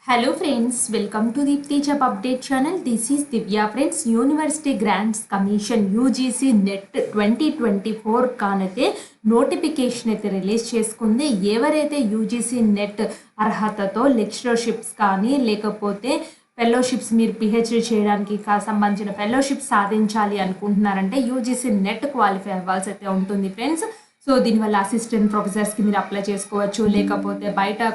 Hello friends, welcome to Deepti Job Update channel. This is Divya friends. University Grants Commission UGC NET 2024 కానైతే notification అయితే release చేసుకుంది. ఎవరైతే UGC net అర్హతతో లెక్చరర్షిప్స్ కానీ లేకపోతే fellowships మీరు PhD చేయడానికి సంబంధించిన ఫెలోషిప్స్ సాధించాలి అనుకుంటున్నారంటే యూజీసీ నెట్ క్వాలిఫై అవ్వాల్సి అయితే ఉంటుంది ఫ్రెండ్స్. సో దీనివల్ల అసిస్టెంట్ ప్రొఫెసర్స్కి మీరు అప్లై చేసుకోవచ్చు, లేకపోతే బయట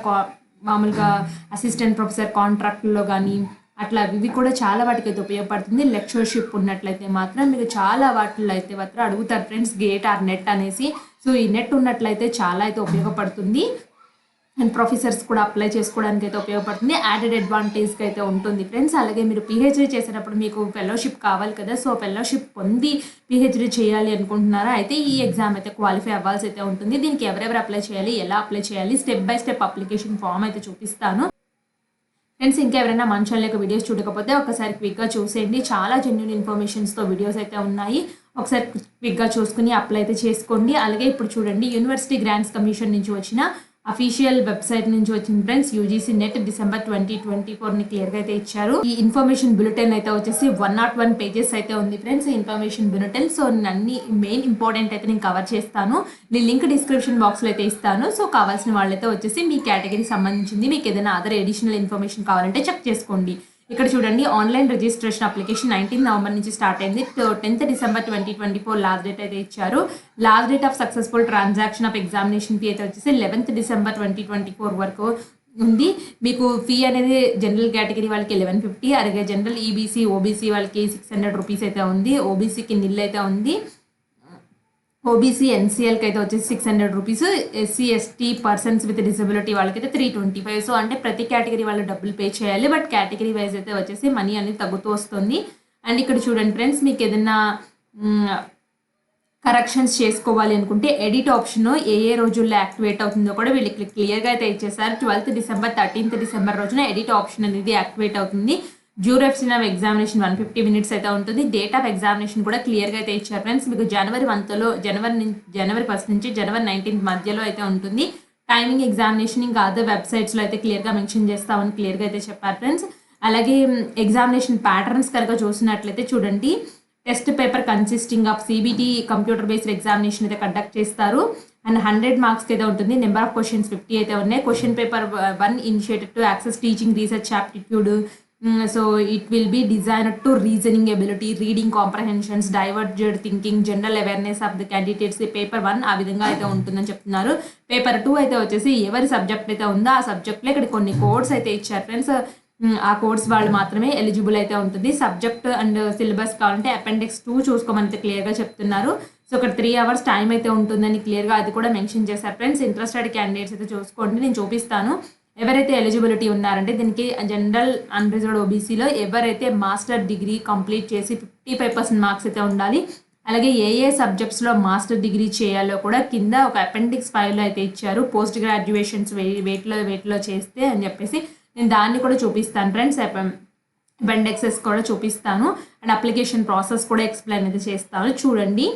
మామూలుగా అసిస్టెంట్ ప్రొఫెసర్ కాంట్రాక్ట్లో కానీ అట్లా ఇవి కూడా చాలా వాటికి అయితే ఉపయోగపడుతుంది. లెక్చరర్షిప్ ఉన్నట్లయితే మాత్రం మీకు చాలా వాటిల్లో అయితే మాత్రం అడుగుతారు ఫ్రెండ్స్, గేట్ ఆర్ నెట్ అనేసి. సో ఈ నెట్ ఉన్నట్లయితే చాలా అయితే ఉపయోగపడుతుంది అండ్ ప్రొఫెసర్స్ కూడా అప్లై చేసుకోవడానికి అయితే ఉపయోగపడుతుంది. యాడెడ్ అడ్వాంటేజ్కి అయితే ఉంటుంది ఫ్రెండ్స్. అలాగే మీరు పిహెచ్డీ చేసేటప్పుడు మీకు ఫెలోషిప్ కావాలి కదా, సో ఫెలోషిప్ పొంది పిహెచ్డీ చేయాలి అనుకుంటున్నారా అయితే ఈ ఎగ్జామ్ అయితే క్వాలిఫై అవ్వాల్సి అయితే ఉంటుంది. దీనికి ఎవరెవరు అప్లై చేయాలి, ఎలా అప్లై చేయాలి, step by step application form అయితే చూపిస్తాను ఫ్రెండ్స్. ఇంకా ఎవరైనా మన ఛానల్ యొక్క వీడియోస్ చూడకపోతే ఒకసారి క్విక్గా చూసేయండి. చాలా జెన్యూన్ ఇన్ఫర్మేషన్స్తో వీడియోస్ అయితే ఉన్నాయి, ఒకసారి క్విక్గా చూసుకుని అప్లై అయితే చేసుకోండి. అలాగే ఇప్పుడు చూడండి, యూనివర్సిటీ గ్రాంట్స్ కమిషన్ నుంచి వచ్చిన అఫీషియల్ వెబ్సైట్ నుంచి వచ్చింది ఫ్రెండ్స్. యూజీసీ నెట్ December 2024 క్లియర్గా అయితే ఇచ్చారు. ఈ ఇన్ఫర్మేషన్ బులెటిన్ అయితే వచ్చేసి 101 పేజెస్ అయితే ఉంది ఫ్రెండ్స్ ఇన్ఫర్మేషన్ బులెటిన్. సో అన్ని మెయిన్ ఇంపార్టెంట్ అయితే నేను కవర్ చేస్తాను. నేను లింక్ డిస్క్రిప్షన్ బాక్స్లో అయితే ఇస్తాను. సో కావాల్సిన వాళ్ళైతే వచ్చేసి మీ కేటగిరీకి సంబంధించింది మీకు ఏదైనా అదర్ అడిషనల్ ఇన్ఫర్మేషన్ కావాలంటే చెక్ చేసుకోండి. ఇక్కడ చూడండి, ఆన్లైన్ రిజిస్ట్రేషన్ అప్లికేషన్ 19 నవంబర్ నుంచి స్టార్ట్ అయింది. 10th December 2024 లాస్ట్ డేట్ అయితే ఇచ్చారు. Last date of successful transaction of examination fee అయితే వచ్చేసి 11th December 2024 వరకు ఉంది. మీకు ఫీ అనేది జనరల్ కేటగిరీ వాళ్ళకి 1150, అలాగే జనరల్ ఈబీసీ ఓబీసీ వాళ్ళకి 600 రూపీస్ అయితే ఉంది. ఓబీసీకి నిల్ అయితే ఉంది. ఓబీసీ ఎన్సీఎల్కి అయితే వచ్చేసి 600 rupees, SC ST persons with disability వాళ్ళకైతే 325. సో అంటే ప్రతి కేటగిరీ వాళ్ళు డబ్బులు పే చేయాలి, బట్ కేటగిరీ వైజ్ అయితే వచ్చేసి మనీ అనేది తగ్గుతూ వస్తుంది. అండ్ ఇక్కడ చూడండి ఫ్రెండ్స్, మీకు ఏదైనా కరెక్షన్స్ చేసుకోవాలి అనుకుంటే ఎడిట్ ఆప్షన్ ఏ రోజుల్లో యాక్టివేట్ అవుతుందో కూడా వీళ్ళకి క్లియర్గా అయితే ఇచ్చేసారు. 12th December 13th December రోజున ఎడిట్ ఆప్షన్ అనేది యాక్టివేట్ అవుతుంది. డ్యూరేషన్ ఆఫ్ ఎగ్జామినేషన్ 150 minutes అయితే ఉంటుంది. డేట్ ఆఫ్ ఎగ్జామినేషన్ కూడా క్లియర్గా అయితే ఇచ్చారు ఫ్రెండ్స్. మీకు జనవరి 1st నుంచి January 19th మధ్యలో అయితే ఉంటుంది. టైమింగ్ ఎగ్జామినేషన్ ఇంకా అదర్ వెబ్సైట్స్లో అయితే క్లియర్గా మెన్షన్ చేస్తామని క్లియర్గా అయితే చెప్పారు ఫ్రెండ్స్. అలాగే ఎగ్జామినేషన్ ప్యాటర్న్స్ కనుక చూసినట్లయితే చూడండి, test paper consisting of CBT computer based examination అయితే కండక్ట్ చేస్తారు అండ్ 100 మార్క్స్కి అయితే ఉంటుంది. నెంబర్ ఆఫ్ క్వశ్చన్స్ 50 అయితే ఉన్నాయి. Question paper 1 initiated to access teaching research aptitude. So it will be designed to reasoning ability, reading comprehensions, diverged thinking, general awareness of the candidates. Paper 1 ఆ విధంగా అయితే ఉంటుందని చెప్తున్నారు. పేపర్ 2 అయితే వచ్చేసి ఎవరి సబ్జెక్ట్ అయితే ఉందో ఆ సబ్జెక్ట్లో ఇక్కడ కొన్ని కోడ్స్ అయితే ఇచ్చారు ఫ్రెండ్స్. ఆ కోర్స్ వాళ్ళు మాత్రమే ఎలిజిబుల్ అయితే ఉంటుంది. సబ్జెక్ట్ అండ్ సిలబస్ కావాలంటే అపెండిక్స్ 2 చూసుకోమని క్లియర్గా చెప్తున్నారు. సో ఇక్కడ 3 hours టైం అయితే ఉంటుందని క్లియర్గా అది కూడా మెన్షన్ చేశారు ఫ్రెండ్స్. ఇంట్రెస్టెడ్ క్యాండిడేట్స్ అయితే చూసుకోండి, నేను చూపిస్తాను. ఎవరైతే ఎలిజిబిలిటీ ఉన్నారంటే దీనికి జనరల్ అన్రిజర్వ్డ్ ఓబీసీలో ఎవరైతే మాస్టర్ డిగ్రీ కంప్లీట్ చేసి 55% మార్క్స్ అయితే ఉండాలి. అలాగే ఏ సబ్జెక్ట్స్లో మాస్టర్ డిగ్రీ చేయాలో కూడా కింద ఒక అపెండిక్స్ 5లో అయితే ఇచ్చారు. పోస్ట్ గ్రాడ్యుయేషన్స్ వేటిలో చేస్తే అని చెప్పేసి నేను దాన్ని కూడా చూపిస్తాను ఫ్రెండ్స్. అపెండిక్సెస్ కూడా చూపిస్తాను అండ్ అప్లికేషన్ ప్రాసెస్ కూడా ఎక్స్ప్లెయిన్ అయితే చేస్తాను, చూడండి.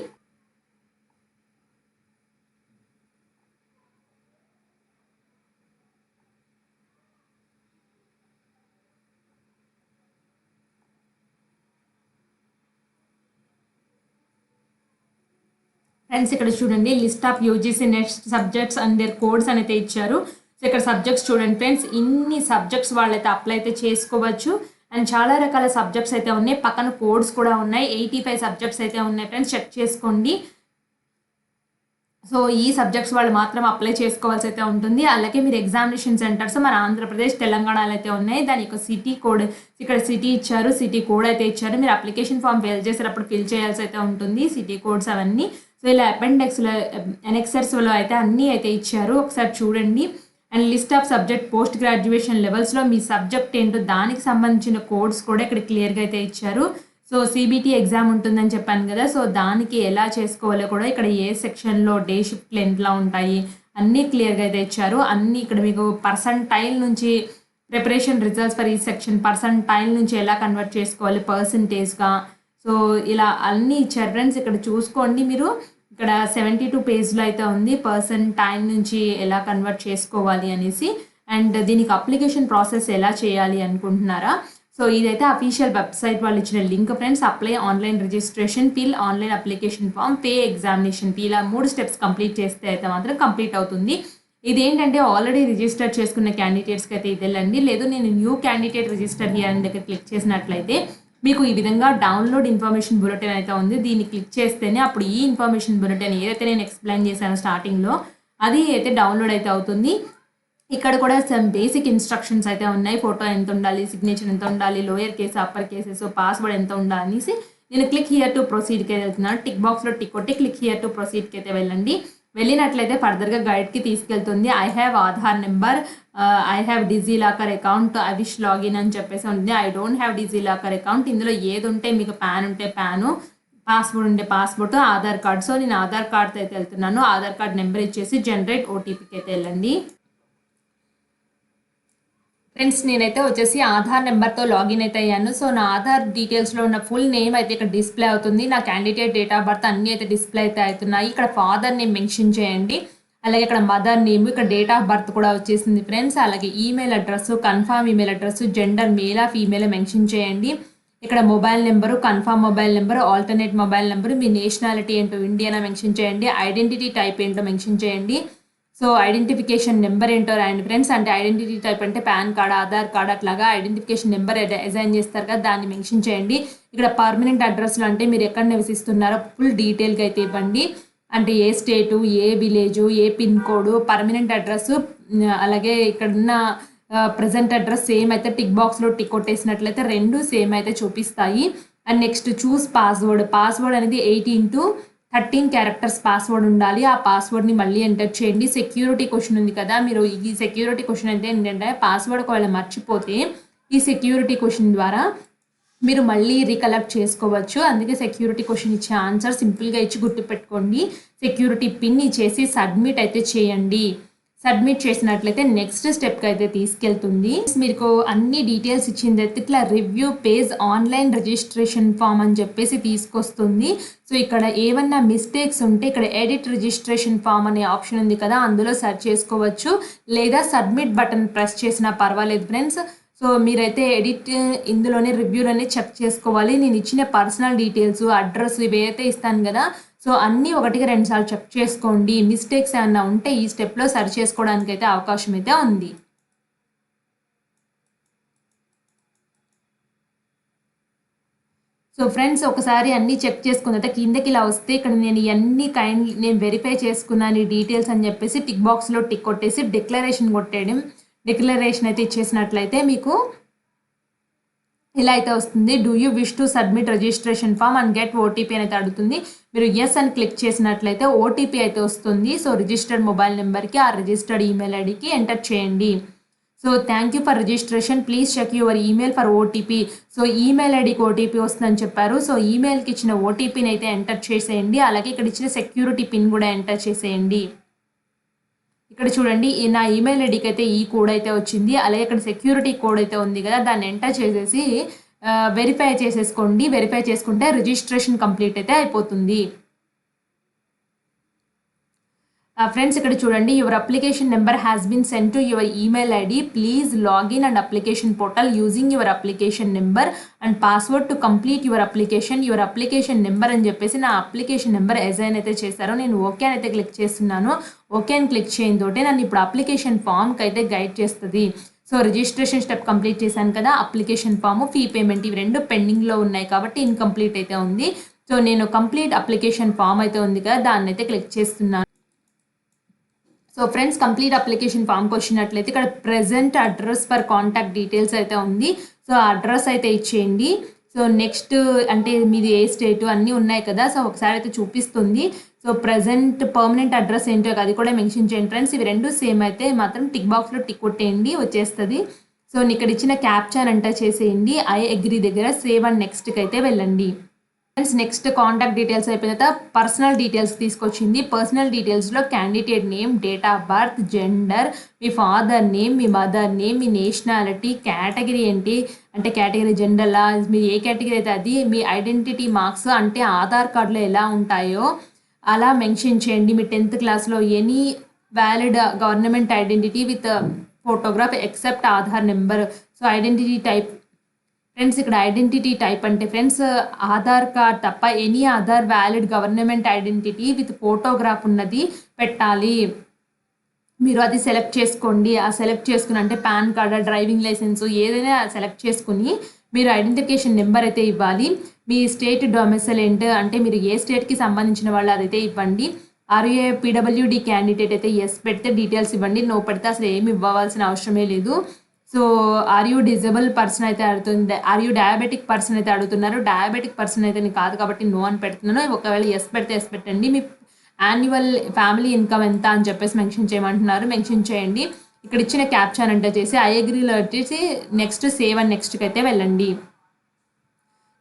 ఫ్రెండ్స్ ఇక్కడ చూడండి, list of UGC net subjects and their codes అయితే ఇచ్చారు. సో ఇక్కడ సబ్జెక్ట్స్ చూడండి ఫ్రెండ్స్, ఇన్ని సబ్జెక్ట్స్ వాళ్ళైతే అప్లై అయితే చేసుకోవచ్చు అండ్ చాలా రకాల సబ్జెక్ట్స్ అయితే ఉన్నాయి. పక్కన కోడ్స్ కూడా ఉన్నాయి. 85 సబ్జెక్ట్స్ అయితే ఉన్నాయి ఫ్రెండ్స్, చెక్ చేసుకోండి. సో ఈ సబ్జెక్ట్స్ వాళ్ళు మాత్రం అప్లై చేసుకోవాల్సి అయితే ఉంటుంది. అలాగే మీరు ఎగ్జామినేషన్ సెంటర్స్ మన ఆంధ్రప్రదేశ్ తెలంగాణలో అయితే ఉన్నాయి. దాని యొక్క సిటీ కోడ్ ఇక్కడ సిటీ ఇచ్చారు, సిటీ కోడ్ అయితే ఇచ్చారు. మీరు అప్లికేషన్ ఫామ్ ఫిల్ చేసేటప్పుడు ఫిల్ చేయాల్సి అయితే ఉంటుంది సిటీ కోడ్స్ అవన్నీ. సో ఇలా అపెండెక్స్లో ఎనెక్సర్స్లో అయితే అన్నీ అయితే ఇచ్చారు, ఒకసారి చూడండి. And list of subject post graduation లెవెల్స్లో మీ సబ్జెక్ట్ ఏంటో దానికి సంబంధించిన కోడ్స్ కూడా ఇక్కడ క్లియర్గా అయితే ఇచ్చారు. సో సిబిటి ఎగ్జామ్ ఉంటుందని చెప్పాను కదా, సో దానికి ఎలా చేసుకోవాలో కూడా ఇక్కడ ఏ సెక్షన్లో డే షిఫ్ట్లు ఎంతలా ఉంటాయి అన్నీ క్లియర్గా అయితే ఇచ్చారు. అన్నీ ఇక్కడ మీకు పర్సంటైల్ నుంచి ప్రిపరేషన్ రిజల్ట్స్ ఫర్ ఈ సెక్షన్ పర్సంటైల్ నుంచి ఎలా కన్వర్ట్ చేసుకోవాలి పర్సంటేజ్గా, సో ఇలా అన్నీ ఇచ్చారు ఫ్రెండ్స్. ఇక్కడ చూసుకోండి మీరు, ఇక్కడ 72 పేజ్లో అయితే ఉంది పర్సంటైల్ నుంచి ఎలా కన్వర్ట్ చేసుకోవాలి అనేసి. అండ్ దీనికి అప్లికేషన్ ప్రాసెస్ ఎలా చేయాలి అనుకుంటున్నారా? సో ఇదైతే అఫీషియల్ వెబ్సైట్ వాళ్ళు ఇచ్చిన link friends. Apply online registration, fill online application form, pay examination fee, ఇలా 3 స్టెప్స్ కంప్లీట్ చేస్తే అయితే మాత్రం కంప్లీట్ అవుతుంది. ఇదేంటంటే ఆల్రెడీ రిజిస్టర్ చేసుకున్న క్యాండిడేట్స్కి అయితే ఇది వెళ్ళండి. లేదు నేను న్యూ క్యాండిడేట్ రిజిస్టర్ హియర్ అని దగ్గర క్లిక్ చేసినట్లయితే మీకు ఈ విధంగా డౌన్లోడ్ ఇన్ఫర్మేషన్ బులెటిన్ అయితే ఉంది. దీన్ని క్లిక్ చేస్తేనే అప్పుడు ఈ ఇన్ఫర్మేషన్ బులెటిన్ ఏదైతే నేను ఎక్స్ప్లెయిన్ చేశాను స్టార్టింగ్లో అది అయితే డౌన్లోడ్ అయితే అవుతుంది. ఇక్కడ కూడా సమ్ బేసిక్ ఇన్స్ట్రక్షన్స్ అయితే ఉన్నాయి. ఫోటో ఎంత ఉండాలి, సిగ్నేచర్ ఎంత ఉండాలి, lower case, upper cases, password ఎంత ఉండాలి అనేసి నేను క్లిక్ హియర్ టు ప్రొసీడ్కి అయితే వెళ్తున్నాను. టిక్ బాక్స్లో టిక్ కొట్టి క్లిక్ హియర్ టు ప్రొసీడ్కి అయితే వెళ్ళండి. వెళ్ళినట్లయితే ఫర్దర్గా గైడ్కి తీసుకెళ్తుంది. I have Aadhaar number, I have DigiLocker account, I wish login అని చెప్పేసి ఉంది. I don't have DigiLocker account. ఇందులో ఏది ఉంటే మీకు పాన్ ఉంటే పాను, పాస్వర్డ్ ఉంటే పాస్వర్డ్, ఆధార్ కార్డ్. సో నేను ఆధార్ కార్డ్తో అయితే వెళ్తున్నాను. ఆధార్ కార్డ్ నెంబర్ ఇచ్చేసి జనరేట్ ఓటీపీకి అయితే వెళ్ళండి. ఫ్రెండ్స్ నేనైతే వచ్చేసి ఆధార్ నెంబర్తో లాగిన్ అయితే అయ్యాను. సో నా ఆధార్ డీటెయిల్స్లో ఉన్న ఫుల్ నేమ్ అయితే ఇక్కడ డిస్ప్లే అవుతుంది. నా క్యాండిడేట్ డేట్ ఆఫ్ బర్త్ అన్నీ అయితే డిస్ప్లే అయితే అవుతున్నాయి. ఇక్కడ ఫాదర్ నేమ్ మెన్షన్ చేయండి, అలాగే ఇక్కడ మదర్ నేమ్, ఇక్కడ డేట్ ఆఫ్ బర్త్ కూడా వచ్చేసింది ఫ్రెండ్స్. అలాగే email address, confirm email address, gender మేలా ఫీమేల్ మెన్షన్ చేయండి. ఇక్కడ mobile number, confirm mobile number, alternate mobile number, మీ నేషనాలిటీ ఏంటో ఇండియనా మెన్షన్ చేయండి, ఐడెంటిటీ టైప్ ఏంటో మెన్షన్ చేయండి. సో ఐడెంటిఫికేషన్ నెంబర్ ఏంటో రాయండి ఫ్రెండ్స్. అంటే ఐడెంటిటీ టైప్ అంటే పాన్ కార్డ్, ఆధార్ కార్డ్, అట్లాగా ఐడెంటిఫికేషన్ నెంబర్ అసైన్ చేస్తారు కదా దాన్ని మెన్షన్ చేయండి. ఇక్కడ పర్మనెంట్ అడ్రస్లో అంటే మీరు ఎక్కడ నివసిస్తున్నారో ఫుల్ డీటెయిల్గా అయితే ఇవ్వండి. అంటే ఏ స్టేటు, ఏ విలేజు, ఏ పిన్ కోడ్, పర్మనెంట్ అడ్రస్, అలాగే ఇక్కడున్న ప్రజెంట్ అడ్రస్ సేమ్ అయితే టిక్ బాక్స్లో టిక్ కొట్టేసినట్లయితే 2 సేమ్ అయితే చూపిస్తాయి. And next choose password. Password అనేది 8x13 క్యారెక్టర్స్ పాస్వర్డ్ ఉండాలి. ఆ పాస్వర్డ్ని మళ్ళీ ఎంటర్ చేయండి. సెక్యూరిటీ క్వశ్చన్ ఉంది కదా, మీరు ఈ సెక్యూరిటీ క్వశ్చన్ అయితే ఏంటంటే పాస్వర్డ్ ఒకవేళ మర్చిపోతే ఈ సెక్యూరిటీ క్వశ్చన్ ద్వారా మీరు మళ్ళీ రీకలెక్ట్ చేసుకోవచ్చు. అందుకే సెక్యూరిటీ క్వశ్చన్ ఇచ్చే ఆన్సర్ సింపుల్గా ఇచ్చి గుర్తుపెట్టుకోండి. సెక్యూరిటీ పిన్ ఇచ్చేసి సబ్మిట్ అయితే చేయండి. సబ్మిట్ చేసినట్లయితే నెక్స్ట్ స్టెప్కి అయితే తీసుకెళ్తుంది. మీకు అన్ని డీటెయిల్స్ ఇచ్చింది అయితే ఇట్లా review page online registration form అని చెప్పేసి తీసుకొస్తుంది. సో ఇక్కడ ఏమన్నా మిస్టేక్స్ ఉంటే ఇక్కడ ఎడిట్ రిజిస్ట్రేషన్ ఫామ్ అనే ఆప్షన్ ఉంది కదా, అందులో సెర్చ్ చేసుకోవచ్చు. లేదా సబ్మిట్ బటన్ ప్రెస్ చేసినా పర్వాలేదు ఫ్రెండ్స్. సో మీరైతే ఎడిట్ ఇందులోనే రివ్యూలోనే చెక్ చేసుకోవాలి. నేను ఇచ్చిన పర్సనల్ డీటెయిల్స్, అడ్రస్ ఇవైతే ఇస్తాను కదా, సో అన్నీ 1-2 సార్లు చెక్ చేసుకోండి. మిస్టేక్స్ ఏమన్నా ఉంటే ఈ స్టెప్లో సరి చేసుకోవడానికి అయితే అవకాశం అయితే ఉంది. సో ఫ్రెండ్స్ ఒకసారి అన్నీ చెక్ చేసుకున్న తర్వాత కిందకి ఇలా వస్తే ఇక్కడ నేను ఇవన్నీ నేను వెరిఫై చేసుకున్నాను ఈ డీటెయిల్స్ అని చెప్పేసి టిక్ బాక్స్లో టిక్ కొట్టేసి డిక్లరేషన్ కొట్టేయడం. డిక్లరేషన్ అయితే ఇచ్చేసినట్లయితే మీకు ఇలా అయితే వస్తుంది. Do you wish to submit registration form and get OTP అని అయితే అడుగుతుంది. మీరు ఎస్ అని క్లిక్ చేసినట్లయితే ఓటీపీ అయితే వస్తుంది. సో రిజిస్టర్డ్ మొబైల్ నెంబర్కి, ఆ రిజిస్టర్డ్ ఈమెయిల్ ఐడికి ఎంటర్ చేయండి. So thank you for registration, please check your email for OTP. So email ఐడికి ఓటీపీ వస్తుందని చెప్పారు. సో ఈమెయిల్కి ఇచ్చిన ఓటీపీని అయితే ఎంటర్ చేసేయండి. అలాగే ఇక్కడ ఇచ్చిన సెక్యూరిటీ పిన్ కూడా ఎంటర్ చేసేయండి. ఇక్కడ చూడండి నా ఈమెయిల్ ఐడికి అయితే ఈ కోడ్ అయితే వచ్చింది. అలాగే ఇక్కడ సెక్యూరిటీ కోడ్ అయితే ఉంది కదా, దాన్ని ఎంటర్ చేసేసి వెరిఫై చేసేసుకోండి. వెరిఫై చేసుకుంటే రిజిస్ట్రేషన్ కంప్లీట్ అయితే అయిపోతుంది. ఫ్రెండ్స్ ఇక్కడ చూడండి, your application number has been send to your email ID. Please login and application portal using your application number and password to complete your application. Your application number అని చెప్పేసి నా application number assign అయితే చేశారో నేను okay అని అయితే click చేస్తున్నాను. Okay అని క్లిక్ చేయడం తోటే నన్ను ఇప్పుడు అప్లికేషన్ ఫామ్కి అయితే గైడ్ చేస్తుంది. సో రిజిస్ట్రేషన్ స్టెప్ కంప్లీట్ చేశాను కదా, అప్లికేషన్ ఫామ్, ఫీ పేమెంట్ ఇవి 2 పెండింగ్లో ఉన్నాయి కాబట్టి ఇన్కంప్లీట్ అయితే ఉంది. సో నేను కంప్లీట్ అప్లికేషన్ ఫామ్ అయితే ఉంది కదా, దాన్ని అయితే క్లిక్ చేస్తున్నాను. సో ఫ్రెండ్స్ కంప్లీట్ అప్లికేషన్ ఫామ్కి వచ్చినట్లయితే ఇక్కడ present address for contact details అయితే ఉంది. సో అడ్రస్ అయితే ఇచ్చేయండి. సో నెక్స్ట్ అంటే మీది ఏ స్టేటు అన్నీ ఉన్నాయి కదా, సో ఒకసారి అయితే చూపిస్తుంది. సో ప్రెజెంట్ పర్మనెంట్ అడ్రస్ ఏంటో అది కూడా మెన్షన్ చేయండి ఫ్రెండ్స్. ఇవి 2 సేమ్ అయితే మాత్రం టిక్ బాక్స్లో టిక్ కొట్టేయండి, వచ్చేస్తుంది. సో ఇక్కడ ఇచ్చిన క్యాప్చాన్ ఎంటర్ చేసేయండి. ఐ అగ్రీ దగ్గర సేవ్ అండ్ నెక్స్ట్కి అయితే వెళ్ళండి. ఫ్రెండ్స్ నెక్స్ట్ కాంటాక్ట్ డీటెయిల్స్ అయిపోయిన తర్వాత పర్సనల్ డీటెయిల్స్ తీసుకొచ్చింది. పర్సనల్ డీటెయిల్స్లో candidate name, date of birth, gender, మీ ఫాదర్ నేమ్, మీ మదర్ నేమ్, మీ నేషనాలిటీ, కేటగిరీ ఏంటి అంటే కేటగిరీ జనరలా, మీ ఏ కేటగిరీ అయితే అది, మీ ఐడెంటిటీ మార్క్స్ అంటే ఆధార్ కార్డులో ఎలా ఉంటాయో అలా మెన్షన్ చేయండి. మీ 10th క్లాస్లో any valid government identity with photograph except Aadhaar number. So identity type friends, ఇక్కడ ఐడెంటిటీ టైప్ అంటే ఫ్రెండ్స్ ఆధార్ కార్డ్ తప్ప any other valid government identity with photograph ఉన్నది పెట్టాలి. మీరు అది సెలెక్ట్ చేసుకోండి. ఆ సెలెక్ట్ చేసుకుని అంటే పాన్ కార్డ్, డ్రైవింగ్ లైసెన్స్ ఏదైనా సెలెక్ట్ చేసుకుని మీరు ఐడెంటిఫికేషన్ నెంబర్ అయితే ఇవ్వాలి. మీ స్టేట్ డొమిసైల్ అంటే మీరు ఏ స్టేట్కి సంబంధించిన వాళ్ళు అదైతే ఇవ్వండి. ఆర్ఏ పీడబ్ల్యూడి క్యాండిడేట్ అయితే ఎస్ పెడితే డీటెయిల్స్ ఇవ్వండి, నో పెడితే అసలు ఏమి ఇవ్వాల్సిన అవసరమే లేదు. So are you disable person అయితే అడుగుతుంది, ఆర్ యూ డయాబెటిక్ పర్సన్ అయితే అడుగుతున్నారు. డయాబెటిక్ పర్సన్ అయితే నేను కాదు కాబట్టి నో అని పెడుతున్నాను. ఒకవేళ ఎస్ పెడితే ఎస్ పెట్టండి. మీ యాన్యువల్ ఫ్యామిలీ ఇన్కమ్ ఎంత అని చెప్పేసి మెన్షన్ చేయమంటున్నారు, మెన్షన్ చేయండి. ఇక్కడ ఇచ్చిన క్యాప్షన్ అంటే చేసి ఐ అగ్రీలో వచ్చేసి నెక్స్ట్ సేవ్ అండ్ నెక్స్ట్కి అయితే వెళ్ళండి.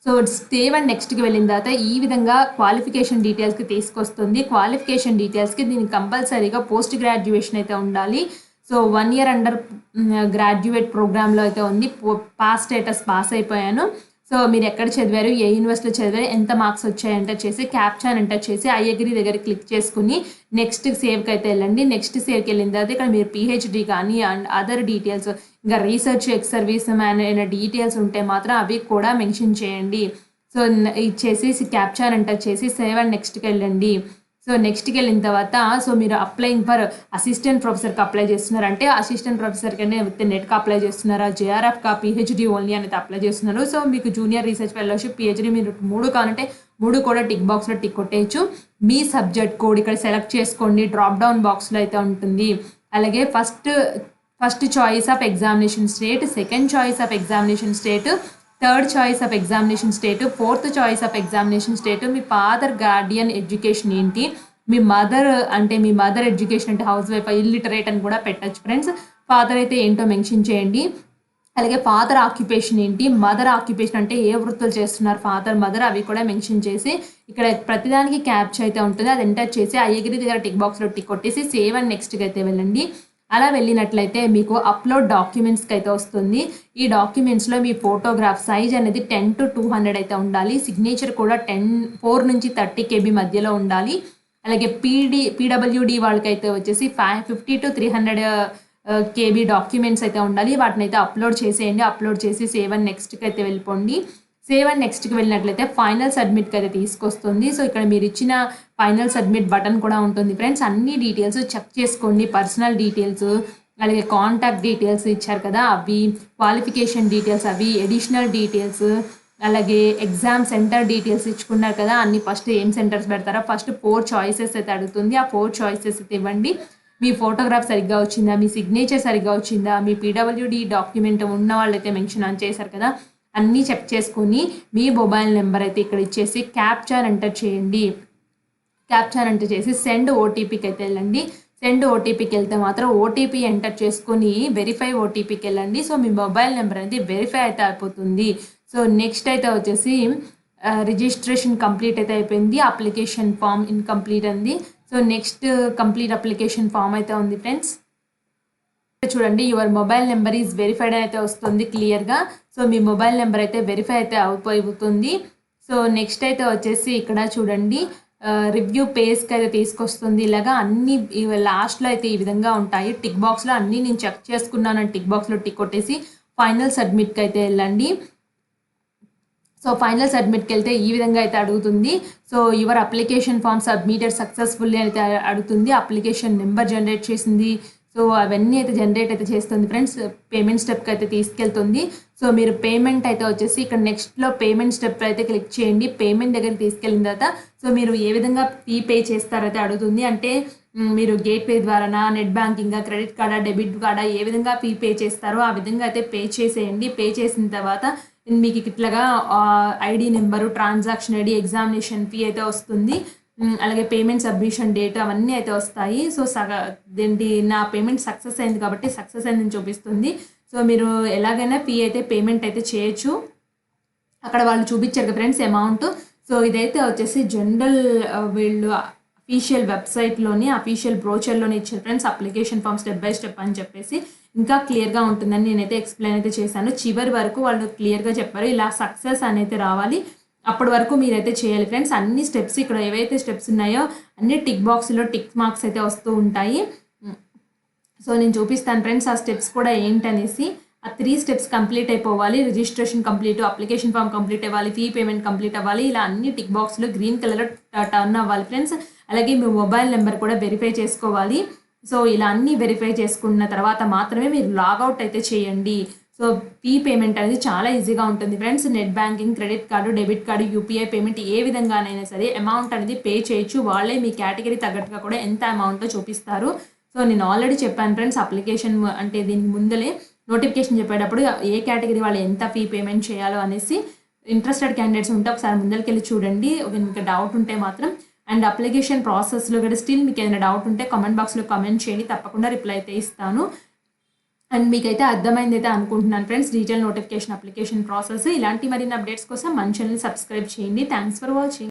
సో సేవ్ అండ్ నెక్స్ట్కి వెళ్ళిన తర్వాత ఈ విధంగా క్వాలిఫికేషన్ డీటెయిల్స్కి తీసుకొస్తుంది. క్వాలిఫికేషన్ డీటెయిల్స్కి దీనికి కంపల్సరీగా పోస్ట్ గ్రాడ్యుయేషన్ అయితే ఉండాలి. సో 1 year అండర్ గ్రాడ్యుయేట్ ప్రోగ్రాంలో అయితే ఉంది. పాస్ స్టేటస్ పాస్ అయిపోయాను. సో మీరు ఎక్కడ చదివారు, ఏ యూనివర్సిటీలో చదివారు, ఎంత మార్క్స్ వచ్చాయంటే చేసి క్యాప్షన్ ఎంటర్ చేసి ఐ అగ్రీ దగ్గర క్లిక్ చేసుకుని నెక్స్ట్ సేవ్కి అయితే వెళ్ళండి. నెక్స్ట్ సేవ్కి వెళ్ళిన తర్వాత ఇక్కడ మీరు పిహెచ్డి కానీ అండ్ అదర్ డీటెయిల్స్ ఇంకా రీసెర్చ్ ఎక్స్ సర్వీస్ మ్యాన్ అయిన డీటెయిల్స్ ఉంటే మాత్రం అవి కూడా మెన్షన్ చేయండి. సో ఇచ్చేసి క్యాప్షన్ ఎంటర్ చేసి సేవ్ అండ్ నెక్స్ట్కి వెళ్ళండి. సో నెక్స్ట్కి వెళ్ళిన తర్వాత సో మీరు అప్లయింగ్ ఫర్ అసిస్టెంట్ ప్రొఫెసర్కి అప్లై చేస్తున్నారు అంటే అసిస్టెంట్ ప్రొఫెసర్కి విత్ నెట్కి అప్లై చేస్తున్నారా, జేఆర్ఎఫ్కా, పిహెచ్డి ఓన్లీ అనేది అప్లై చేస్తున్నారు. సో మీకు జూనియర్ రీసెర్చ్ ఫెలోషిప్, పిహెచ్డి మీరు 3 కావాలంటే 3 కూడా టిక్ బాక్స్లో టిక్ కొట్టేయచ్చు. మీ సబ్జెక్ట్ కోడ్ ఇక్కడ సెలెక్ట్ చేసుకోండి, డ్రాప్ డౌన్ బాక్స్లో అయితే ఉంటుంది. అలాగే first choice of examination state, second choice of examination state, third choice of examination state, fourth choice of examination state, me father Guardian education ఏంటి, మీ mother education అంటే house wife, illiterate అని కూడా పెట్టచ్చు friends. Father అయితే ఏంటో mention చేయండి. అలాగే father occupation ఏంటి, మదర్ ఆక్యుపేషన్ అంటే ఏ వృత్తులు చేస్తున్నారు ఫాదర్ మదర్ అవి కూడా మెన్షన్ చేసి ఇక్కడ ప్రతిదానికి క్యాప్చర్ అయితే ఉంటుంది. అది ఎంటర్ చేసి ఐ అగ్రీ దగ్గర టిక్ బాక్స్లో టిక్ కొట్టేసి సేవ్ అండ్ నెక్స్ట్కి అయితే వెళ్ళండి. అలా వెళ్ళినట్లయితే మీకు అప్లోడ్ డాక్యుమెంట్స్కి అయితే వస్తుంది. ఈ డాక్యుమెంట్స్లో మీ ఫోటోగ్రాఫ్ సైజ్ అనేది 10 to 200 అయితే ఉండాలి. సిగ్నేచర్ కూడా 4 నుంచి 30 KB మధ్యలో ఉండాలి. అలాగే పీడబ్ల్యూడి వాళ్ళకైతే వచ్చేసి 50 to 300 KB డాక్యుమెంట్స్ అయితే ఉండాలి. వాటిని అయితే అప్లోడ్ చేసేయండి. అప్లోడ్ చేసి సేవ్ అండ్ నెక్స్ట్కి అయితే వెళ్ళిపోండి. సేవ్ అండ్ నెక్స్ట్కి వెళ్ళినట్లయితే ఫైనల్ సబ్మిట్కి అయితే తీసుకొస్తుంది. సో ఇక్కడ మీరు ఇచ్చిన ఫైనల్ సబ్మిట్ బటన్ కూడా ఉంటుంది ఫ్రెండ్స్. అన్ని డీటెయిల్స్ చెక్ చేసుకోండి, పర్సనల్ డీటెయిల్స్, అలాగే కాంటాక్ట్ డీటెయిల్స్ ఇచ్చారు కదా అవి, క్వాలిఫికేషన్ డీటెయిల్స్ అవి, ఎడిషనల్ డీటెయిల్స్, అలాగే ఎగ్జామ్ సెంటర్ డీటెయిల్స్ ఇచ్చుకున్నారు కదా అన్ని. ఫస్ట్ ఏం సెంటర్స్ పెడతారో ఫస్ట్ 4 చాయిసెస్ అయితే అడుగుతుంది. ఆ 4 చాయిసెస్ అయితే ఇవ్వండి. మీ ఫోటోగ్రాఫ్ సరిగ్గా వచ్చిందా, మీ సిగ్నేచర్ సరిగ్గా వచ్చిందా, మీ పీడబ్ల్యూడి డాక్యుమెంట్ ఉన్న వాళ్ళైతే మెన్షన్ చేశారు కదా అన్నీ చెక్ చేసుకొని మీ మొబైల్ నెంబర్ అయితే ఇక్కడ ఇచ్చేసి క్యాప్చర్ ఎంటర్ చేయండి. క్యాప్చర్ ఎంటర్ చేసి సెండ్ ఓటీపీకి అయితే వెళ్ళండి. సెండ్ ఓటీపీకి వెళ్తే మాత్రం ఓటీపీ ఎంటర్ చేసుకొని వెరిఫై ఓటీపీకి వెళ్ళండి. సో మీ మొబైల్ నెంబర్ అనేది వెరిఫై అయితే అయిపోతుంది. సో నెక్స్ట్ అయితే వచ్చేసి రిజిస్ట్రేషన్ కంప్లీట్ అయితే అయిపోయింది. అప్లికేషన్ ఫామ్ ఇన్కంప్లీట్ అంది. So next complete application form అయితే ఉంది ఫ్రెండ్స్. చూడండి your mobile number is verified అయితే వస్తుంది క్లియర్గా. సో మీ మొబైల్ నెంబర్ అయితే వెరిఫై అయితే అయిపోతుంది. సో నెక్స్ట్ అయితే వచ్చేసి ఇక్కడ చూడండి రివ్యూ పేజ్కి అయితే తీసుకొస్తుంది. ఇలాగా అన్ని లాస్ట్లో అయితే ఈ విధంగా ఉంటాయి. టిక్ బాక్స్లో అన్నీ నేను చెక్ చేసుకున్నాను టిక్ బాక్స్లో టిక్ కొట్టేసి ఫైనల్ సబ్మిట్కి అయితే వెళ్ళండి. సో ఫైనల్ సబ్మిట్కి వెళ్తే ఈ విధంగా అయితే అడుగుతుంది. So your application form submitted successfully అయితే అడుగుతుంది. అప్లికేషన్ నెంబర్ జనరేట్ చేసింది. సో అవన్నీ అయితే జనరేట్ అయితే చేస్తుంది ఫ్రెండ్స్. పేమెంట్ స్టెప్కి అయితే తీసుకెళ్తుంది. సో మీరు పేమెంట్ అయితే వచ్చేసి ఇక్కడ నెక్స్ట్లో పేమెంట్ స్టెప్ అయితే క్లిక్ చేయండి. పేమెంట్ దగ్గరికి తీసుకెళ్ళిన తర్వాత సో మీరు ఏ విధంగా ఫీ పే చేస్తారైతే అడుగుతుంది. అంటే మీరు గేట్వే ద్వారానా, నెట్ బ్యాంకింగ్, క్రెడిట్ కార్డా, డెబిట్ కార్డా ఏ విధంగా ఫీ పే చేస్తారో ఆ విధంగా అయితే పే చేసేయండి. పే చేసిన తర్వాత మీకు ఇట్లాగా ID number, transaction ID, examination fee అయితే వస్తుంది. అలాగే పేమెంట్ సబ్మిషన్ డేట్ అవన్నీ అయితే వస్తాయి. సో నా పేమెంట్ సక్సెస్ అయింది కాబట్టి సక్సెస్ అయిందని చూపిస్తుంది. సో మీరు ఎలాగైనా ఫీ అయితే పేమెంట్ అయితే చేయొచ్చు. అక్కడ వాళ్ళు చూపించారు కదా ఫ్రెండ్స్ అమౌంట్. సో ఇదైతే వచ్చేసి జనరల్ వీళ్ళు అఫీషియల్ వెబ్సైట్లోని అఫీషియల్ బ్రోచర్లోనే ఇచ్చారు friends. Application form step by step అని చెప్పేసి ఇంకా క్లియర్గా ఉంటుందని నేనైతే ఎక్స్ప్లెయిన్ అయితే చేశాను. చివరి వరకు వాళ్ళు క్లియర్గా చెప్పారు ఇలా సక్సెస్ అనేది రావాలి, అప్పటి వరకు మీరైతే చేయాలి ఫ్రెండ్స్. అన్ని స్టెప్స్ ఇక్కడ ఏవైతే స్టెప్స్ ఉన్నాయో అన్ని టిక్ బాక్స్లో టిక్ మార్క్స్ అయితే వస్తూ ఉంటాయి. సో నేను చూపిస్తాను ఫ్రెండ్స్ ఆ స్టెప్స్ కూడా ఏంటనేసి. ఆ 3 స్టెప్స్ కంప్లీట్ అయిపోవాలి. Registration complete, application form complete అవ్వాలి, ఫీ పేమెంట్ కంప్లీట్ అవ్వాలి. ఇలా అన్ని టిక్ బాక్స్‌లో గ్రీన్ కలర్‌లో టర్న్ అవ్వాలి ఫ్రెండ్స్. అలాగే మీ మొబైల్ నెంబర్ కూడా వెరిఫై చేసుకోవాలి. సో ఇలా అన్నీ వెరిఫై చేసుకున్న తర్వాత మాత్రమే మీరు లాగౌట్ అయితే చేయండి. సో ఫీ పేమెంట్ అనేది చాలా ఈజీగా ఉంటుంది friends. Net banking, credit card, debit card, UPI payment ఏ విధంగానైనా సరే అమౌంట్ అనేది పే చేయొచ్చు. వాళ్ళే మీ కేటగిరీ తగ్గట్టుగా కూడా ఎంత అమౌంటో చూపిస్తారు. సో నేను ఆల్రెడీ చెప్పాను ఫ్రెండ్స్ అప్లికేషన్ అంటే దీనికి ముందలే నోటిఫికేషన్ చెప్పేటప్పుడు ఏ కేటగిరీ వాళ్ళు ఎంత ఫీ పేమెంట్ చేయాలో అనేసి. ఇంట్రెస్టెడ్ క్యాండిడేట్స్ ఉంటే ఒకసారి ముందరికెళ్ళి చూడండి. మీకు డౌట్ ఉంటే మాత్రం. అండ్ అప్లికేషన్ ప్రాసెస్లో కూడా స్టిల్ మీకు ఏదైనా డౌట్ ఉంటే కామెంట్ బాక్స్లో కామెంట్ చేయండి, తప్పకుండా రిప్లై అయితే ఇస్తాను. అండ్ మీకైతే అర్థమైందైతే అనుకుంటున్నాను friends detail notification application process. ఇలాంటి మరిన్ని అప్డేట్స్ కోసం మన ఛానల్ సబ్స్క్రైబ్ చేయండి. Thanks for watching.